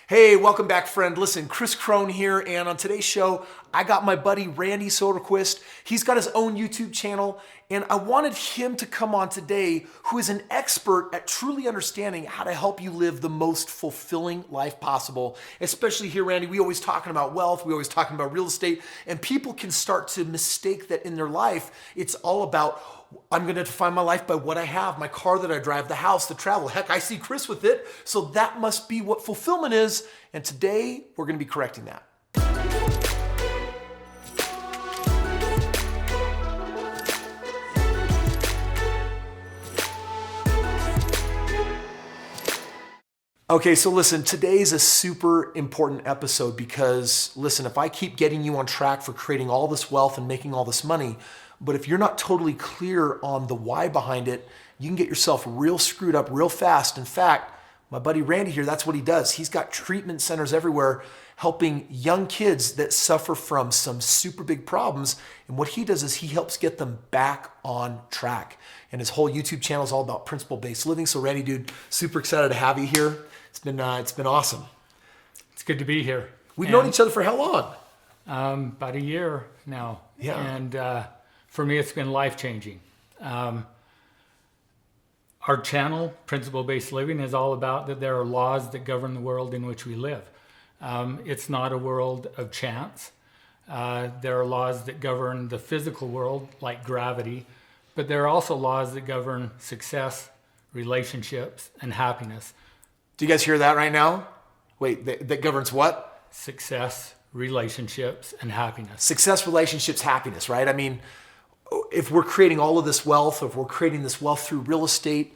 Hey, welcome back, friend. Listen, Kris Krohn here, and on today's show, I got my buddy Randy Soderquist. He's got his own YouTube channel, and I wanted him to come on today, who is an expert at truly understanding how to help you live the most fulfilling life possible. Especially here, Randy, we always talking about wealth, we always talking about real estate, and people can start to mistake that in their life. It's all about, I'm going to define my life by what I have, my car that I drive, the house, the travel. Heck, I see Kris with it, so that must be what fulfillment is. And today, we're going to be correcting that. Okay, so listen, today's a super important episode because, listen, if I keep getting you on track for creating all this wealth and making all this money, but if you're not totally clear on the why behind it, you can get yourself real screwed up real fast. In fact, my buddy Randy here, that's what he does. He's got treatment centers everywhere helping young kids that suffer from some super big problems. And what he does is he helps get them back on track. And his whole YouTube channel is all about principle-based living. So Randy, dude, super excited to have you here. It's been awesome. It's good to be here. We've known each other for how long? About a year now. Yeah. And for me, it's been life-changing. Our channel, Principle-Based Living, is all about that there are laws that govern the world in which we live. It's not a world of chance. There are laws that govern the physical world, like gravity, but there are also laws that govern success, relationships, and happiness. Do you guys hear that right now? Wait, that governs what? Success, relationships, and happiness. Success, relationships, happiness, right? I mean, if we're creating all of this wealth, if we're creating this wealth through real estate,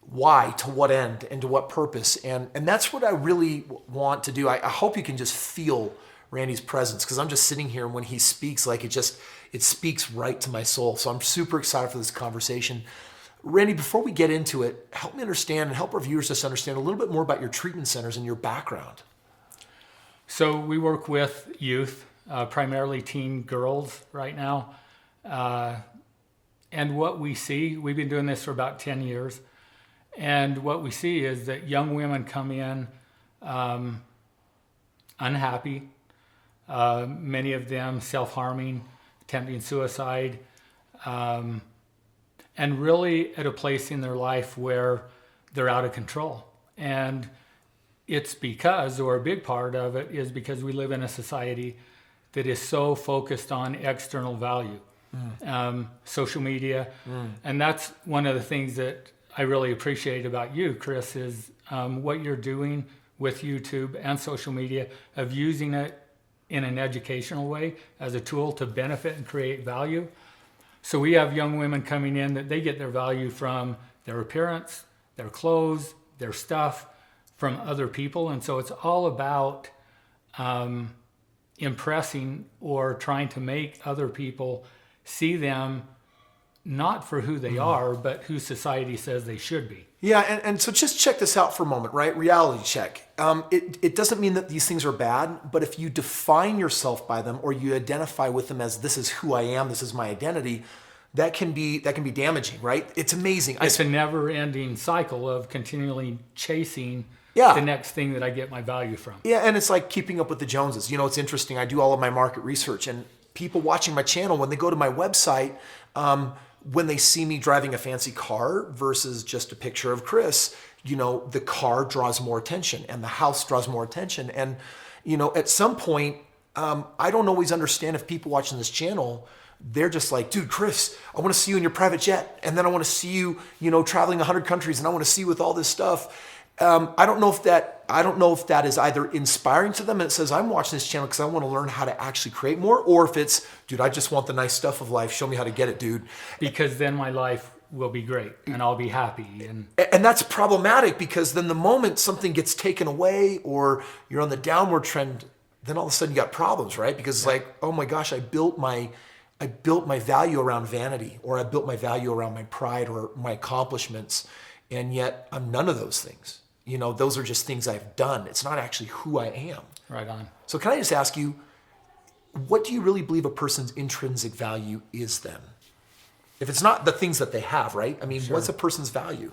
why, to what end, and to what purpose? And that's what I really want to do. I hope you can just feel Randy's presence, because I'm just sitting here, and when he speaks, like it speaks right to my soul. So I'm super excited for this conversation. Randy, before we get into it, help me understand and help our viewers just understand a little bit more about your treatment centers and your background. So we work with youth, primarily teen girls right now. And what we see, we've been doing this for about 10 years. And what we see is that young women come in unhappy, many of them self-harming, attempting suicide, and really at a place in their life where they're out of control. And it's because, or a big part of it is because we live in a society that is so focused on external value, social media. And that's one of the things that I really appreciate about you, Kris, is what you're doing with YouTube and social media, of using it in an educational way as a tool to benefit and create value. So we have young women coming in that they get their value from their appearance, their clothes, their stuff, from other people. And so it's all about impressing or trying to make other people see them not for who they are, but who society says they should be. Yeah, and so just check this out for a moment, right? Reality check. It doesn't mean that these things are bad, but if you define yourself by them or you identify with them as this is who I am, this is my identity, that can be damaging, right? It's amazing. It's a never-ending cycle of continually chasing the next thing that I get my value from. Yeah, and it's like keeping up with the Joneses. You know, it's interesting. I do all of my market research, and people watching my channel, when they go to my website, when they see me driving a fancy car versus just a picture of Kris, you know, the car draws more attention and the house draws more attention. And, you know, at some point, I don't always understand if people watching this channel, they're just like, dude, Kris, I want to see you in your private jet. And then I want to see you, you know, traveling 100 countries, and I want to see you with all this stuff. I don't know if that is either inspiring to them and it says, I'm watching this channel because I want to learn how to actually create more, or if it's, dude, I just want the nice stuff of life. Show me how to get it, dude. Because then my life will be great and I'll be happy. And that's problematic, because then the moment something gets taken away or you're on the downward trend, then all of a sudden you got problems, right? Because it's like, oh my gosh, I built my value around vanity, or I built my value around my pride or my accomplishments. And yet I'm none of those things. You know, those are just things I've done. It's not actually who I am. Right on. So can I just ask you, what do you really believe a person's intrinsic value is then? If it's not the things that they have, right? I mean, what's a person's value?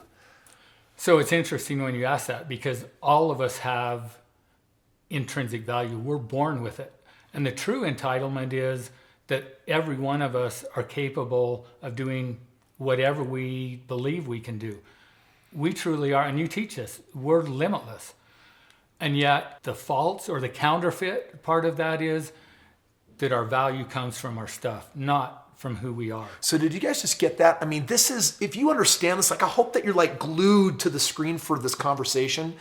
So it's interesting when you ask that, because all of us have intrinsic value. We're born with it. And the true entitlement is that every one of us are capable of doing whatever we believe we can do. We truly are, and you teach us, we're limitless. And yet the false or the counterfeit part of that is that our value comes from our stuff, not from who we are. So did you guys just get that? I mean, this is, if you understand this, like I hope that you're like glued to the screen for this conversation,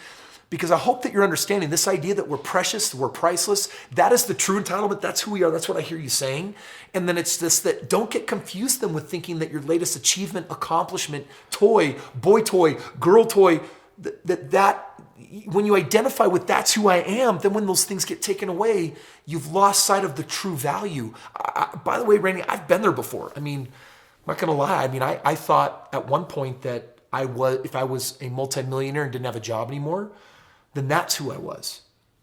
because I hope that you're understanding this idea that we're precious, we're priceless. That is the true entitlement. That's who we are. That's what I hear you saying. And then it's this, that don't get confused then with thinking that your latest achievement, accomplishment, toy, boy toy, girl toy, that when you identify with that's who I am, then when those things get taken away, you've lost sight of the true value. By the way, Randy, I've been there before. I mean, I'm not gonna lie. I mean, I thought at one point that if I was a multimillionaire and didn't have a job anymore, then that's who I was.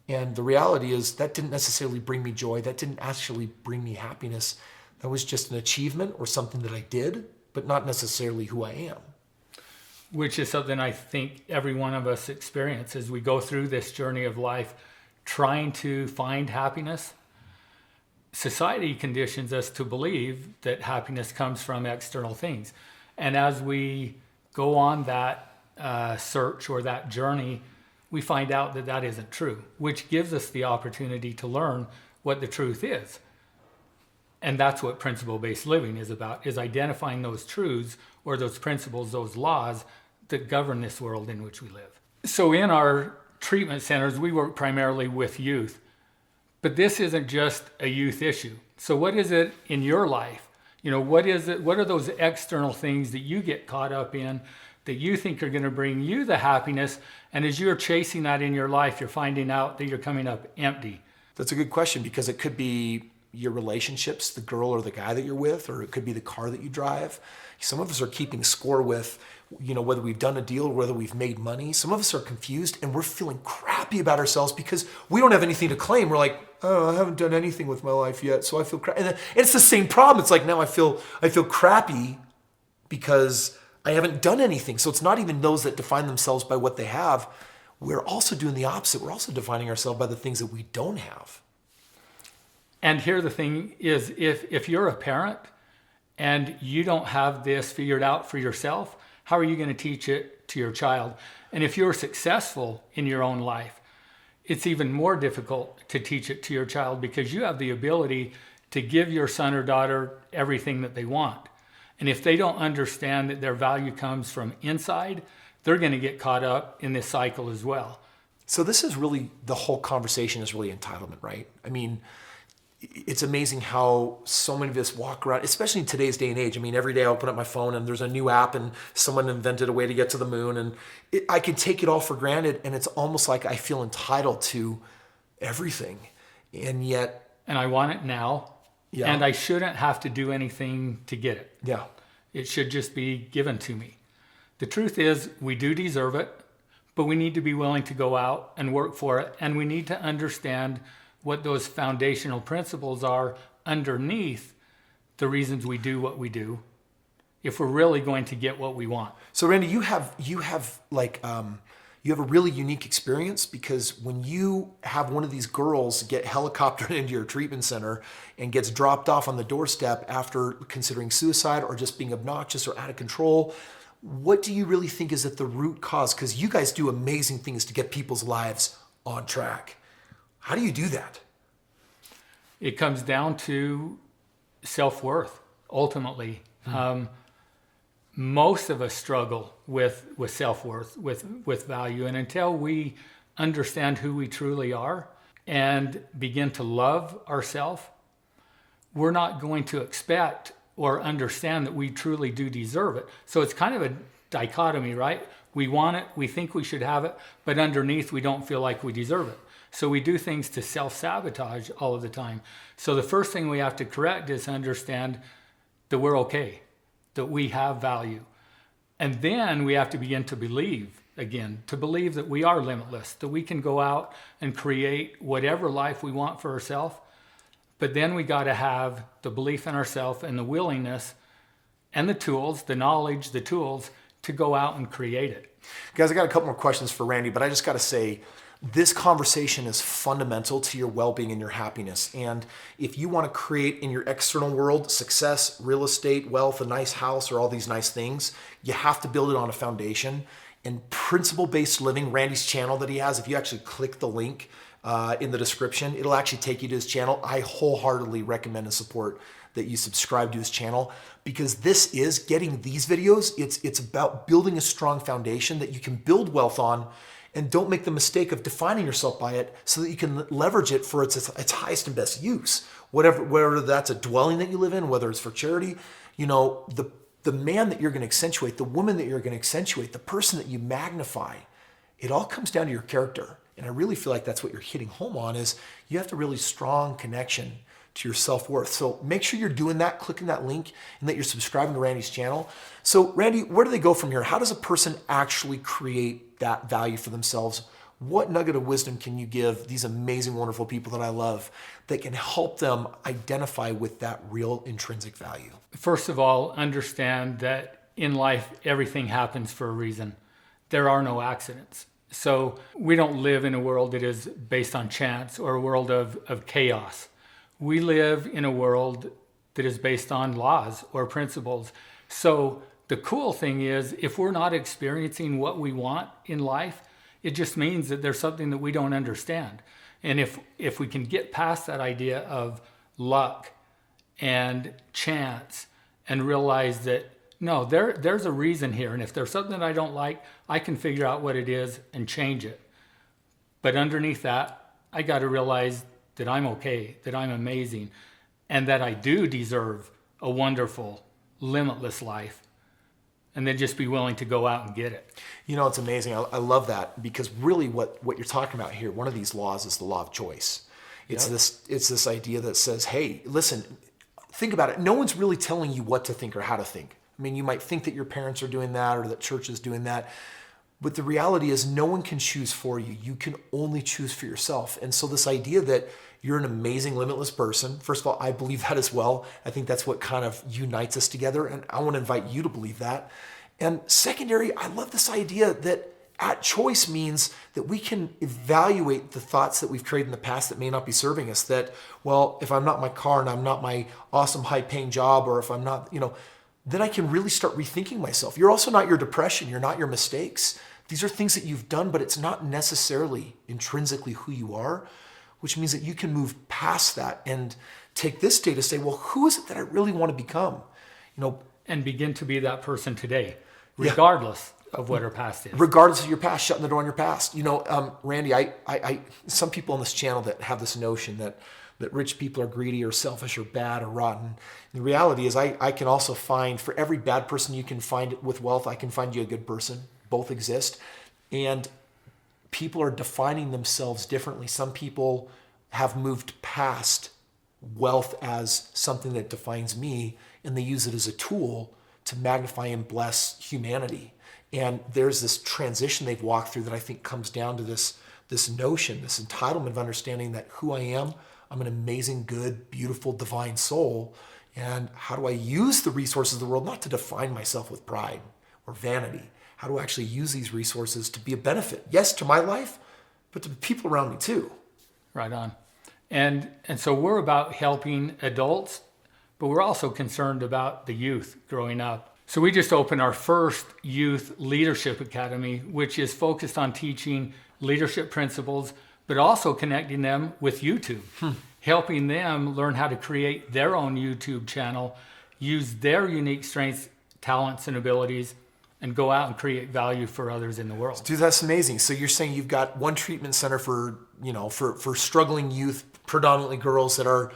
And the reality is that didn't necessarily bring me joy. That didn't actually bring me happiness. That was just an achievement or something that I did, but not necessarily who I am. Which is something I think every one of us experience as we go through this journey of life, trying to find happiness. Society conditions us to believe that happiness comes from external things. And as we go on that search or that journey, we find out that that isn't true, which gives us the opportunity to learn what the truth is. And that's what principle-based living is about, is identifying those truths or those principles, those laws that govern this world in which we live. So in our treatment centers, we work primarily with youth, but this isn't just a youth issue. So what is it in your life? You know, what is it? What are those external things that you get caught up in that you think are going to bring you the happiness? And as you're chasing that in your life, you're finding out that you're coming up empty. That's a good question, because it could be your relationships, the girl or the guy that you're with, or it could be the car that you drive. Some of us are keeping score with, you know, whether we've done a deal or whether we've made money. Some of us are confused and we're feeling crappy about ourselves because we don't have anything to claim. We're like, oh, I haven't done anything with my life yet, so I feel crappy. And it's the same problem. It's like, now I feel crappy because I haven't done anything. So it's not even those that define themselves by what they have. We're also doing the opposite. We're also defining ourselves by the things that we don't have. And here the thing is, if you're a parent and you don't have this figured out for yourself, how are you going to teach it to your child? And if you're successful in your own life, it's even more difficult to teach it to your child because you have the ability to give your son or daughter everything that they want. And if they don't understand that their value comes from inside, they're going to get caught up in this cycle as well. So this is really, the whole conversation is really entitlement, right? I mean, it's amazing how so many of us walk around, especially in today's day and age. I mean, every day I open up my phone and there's a new app and someone invented a way to get to the moon, and I can take it all for granted, and it's almost like I feel entitled to everything. And yet... And I want it now, yeah. And I shouldn't have to do anything to get it. Yeah. It should just be given to me. The truth is, we do deserve it, but we need to be willing to go out and work for it, and we need to understand what those foundational principles are underneath the reasons we do what we do, if we're really going to get what we want. So Randy, you have a really unique experience, because when you have one of these girls get helicoptered into your treatment center and gets dropped off on the doorstep after considering suicide or just being obnoxious or out of control, what do you really think is at the root cause? Because you guys do amazing things to get people's lives on track. How do you do that? It comes down to self-worth, ultimately. Most of us struggle with self-worth, with value. And until we understand who we truly are and begin to love ourselves, we're not going to expect or understand that we truly do deserve it. So it's kind of a dichotomy, right? We want it, we think we should have it, but underneath we don't feel like we deserve it. So we do things to self-sabotage all of the time. So the first thing we have to correct is understand that we're okay, that we have value. And then we have to begin to believe again, to believe that we are limitless, that we can go out and create whatever life we want for ourselves. But then we got to have the belief in ourselves and the willingness and the tools, the knowledge, the tools to go out and create it. Guys, I got a couple more questions for Randy, but I just got to say, this conversation is fundamental to your well-being and your happiness. And if you want to create in your external world success, real estate, wealth, a nice house, or all these nice things, you have to build it on a foundation. And principle-based living, Randy's channel that he has, if you actually click the link in the description, it'll actually take you to his channel. I wholeheartedly recommend and support that you subscribe to his channel, because this is getting these videos. It's about building a strong foundation that you can build wealth on, and don't make the mistake of defining yourself by it, so that you can leverage it for its highest and best use. Whether that's a dwelling that you live in, whether it's for charity, the man that you're going to accentuate, the woman that you're going to accentuate, the person that you magnify, it all comes down to your character. And I really feel like that's what you're hitting home on, is you have to really strong connection to your self-worth. So make sure you're doing that, clicking that link, and that you're subscribing to Randy's channel. So Randy, where do they go from here? How does a person actually create that value for themselves? What nugget of wisdom can you give these amazing, wonderful people that I love that can help them identify with that real intrinsic value? First of all, understand that in life, everything happens for a reason. There are no accidents. So we don't live in a world that is based on chance, or a world of chaos. We live in a world that is based on laws or principles. So the cool thing is, if we're not experiencing what we want in life, it just means that there's something that we don't understand. And if we can get past that idea of luck and chance and realize that, no, there's a reason here. And if there's something that I don't like, I can figure out what it is and change it. But underneath that, I got to realize that I'm okay, that I'm amazing, and that I do deserve a wonderful, limitless life. And then just be willing to go out and get it. It's amazing. I love that, because really what you're talking about here, one of these laws is the law of choice. It's this idea that says, hey, listen, think about it. No one's really telling you what to think or how to think. I mean, you might think that your parents are doing that, or that church is doing that. But the reality is, no one can choose for you. You can only choose for yourself. And so this idea that you're an amazing, limitless person, first of all, I believe that as well. I think that's what kind of unites us together. And I want to invite you to believe that. And secondary, I love this idea that at choice means that we can evaluate the thoughts that we've created in the past that may not be serving us. That, well, if I'm not my car, and I'm not my awesome high-paying job, or if I'm not, then I can really start rethinking myself. You're also not your depression. You're not your mistakes. These are things that you've done, but it's not necessarily intrinsically who you are, which means that you can move past that and take this day to say, well, who is it that I really want to become? And begin to be that person today, regardless of what our past is. Regardless of your past, shutting the door on your past. Randy, I some people on this channel that have this notion that rich people are greedy or selfish or bad or rotten. The reality is I can also find, for every bad person you can find with wealth, I can find you a good person. Both exist. And people are defining themselves differently. Some people have moved past wealth as something that defines me, and they use it as a tool to magnify and bless humanity. And there's this transition they've walked through that I think comes down to this notion, this entitlement of understanding that who I am, I'm an amazing, good, beautiful, divine soul. And how do I use the resources of the world, not to define myself with pride or vanity? How do I actually use these resources to be a benefit? Yes, to my life, but to the people around me too. Right on. And so we're about helping adults, but we're also concerned about the youth growing up. So we just opened our first Youth Leadership Academy, which is focused on teaching leadership principles, but also connecting them with YouTube, helping them learn how to create their own YouTube channel, use their unique strengths, talents, and abilities, and go out and create value for others in the world. Dude, that's amazing. So you're saying you've got one treatment center for struggling youth, predominantly girls that are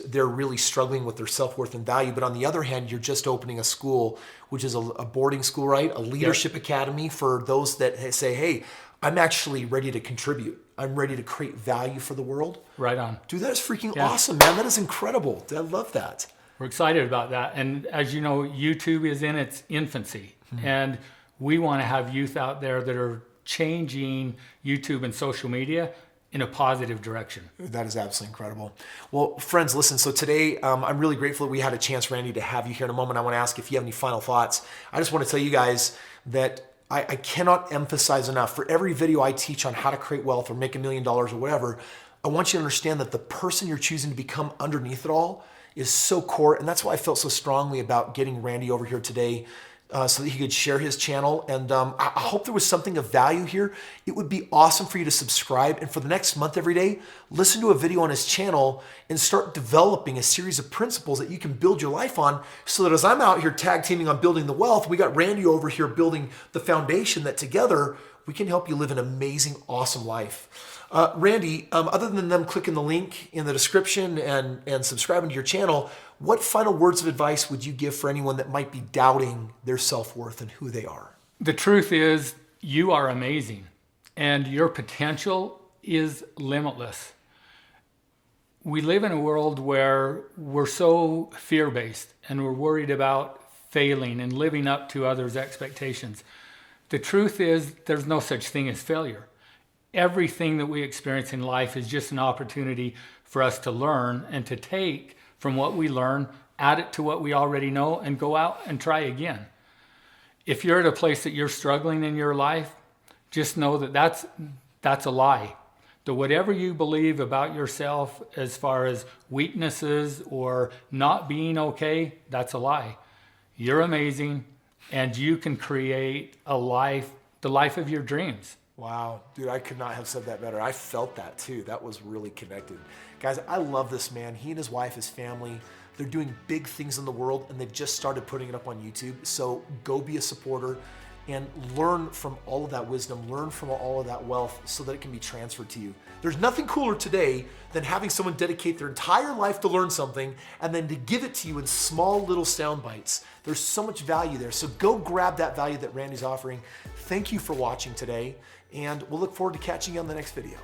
they're really struggling with their self-worth and value. But on the other hand, you're just opening a school, which is a boarding school, right? A leadership academy for those that say, hey, I'm actually ready to contribute. I'm ready to create value for the world. Right on. Dude, that is freaking awesome, man. That is incredible. I love that. We're excited about that. And as you know, YouTube is in its infancy. And we want to have youth out there that are changing YouTube and social media in a positive direction. That is absolutely incredible. Well, friends, listen, so today I'm really grateful that we had a chance, Randy, to have you here in a moment. I want to ask if you have any final thoughts. I just want to tell you guys that I cannot emphasize enough, for every video I teach on how to create wealth or make $1 million or whatever, I want you to understand that the person you're choosing to become underneath it all is so core. And that's why I felt so strongly about getting Randy over here today, so that he could share his channel. And I hope there was something of value here. It would be awesome for you to subscribe. And for the next month every day, listen to a video on his channel and start developing a series of principles that you can build your life on, so that as I'm out here tag teaming on building the wealth, we got Randy over here building the foundation that together we can help you live an amazing, awesome life. Randy, other than them clicking the link in the description and subscribing to your channel, what final words of advice would you give for anyone that might be doubting their self-worth and who they are? The truth is, you are amazing, and your potential is limitless. We live in a world where we're so fear-based, and we're worried about failing and living up to others' expectations. The truth is, there's no such thing as failure. Everything that we experience in life is just an opportunity for us to learn and to take from what we learn, add it to what we already know, and go out and try again. If you're at a place that you're struggling in your life, just know that that's a lie. That whatever you believe about yourself as far as weaknesses or not being okay, that's a lie. You're amazing, and you can create a life, the life of your dreams. Wow, dude, I could not have said that better. I felt that too. That was really connected. Guys, I love this man. He and his wife, his family, they're doing big things in the world, and they've just started putting it up on YouTube. So go be a supporter and learn from all of that wisdom, learn from all of that wealth so that it can be transferred to you. There's nothing cooler today than having someone dedicate their entire life to learn something and then to give it to you in small little sound bites. There's so much value there. So go grab that value that Randy's offering. Thank you for watching today, and we'll look forward to catching you on the next video.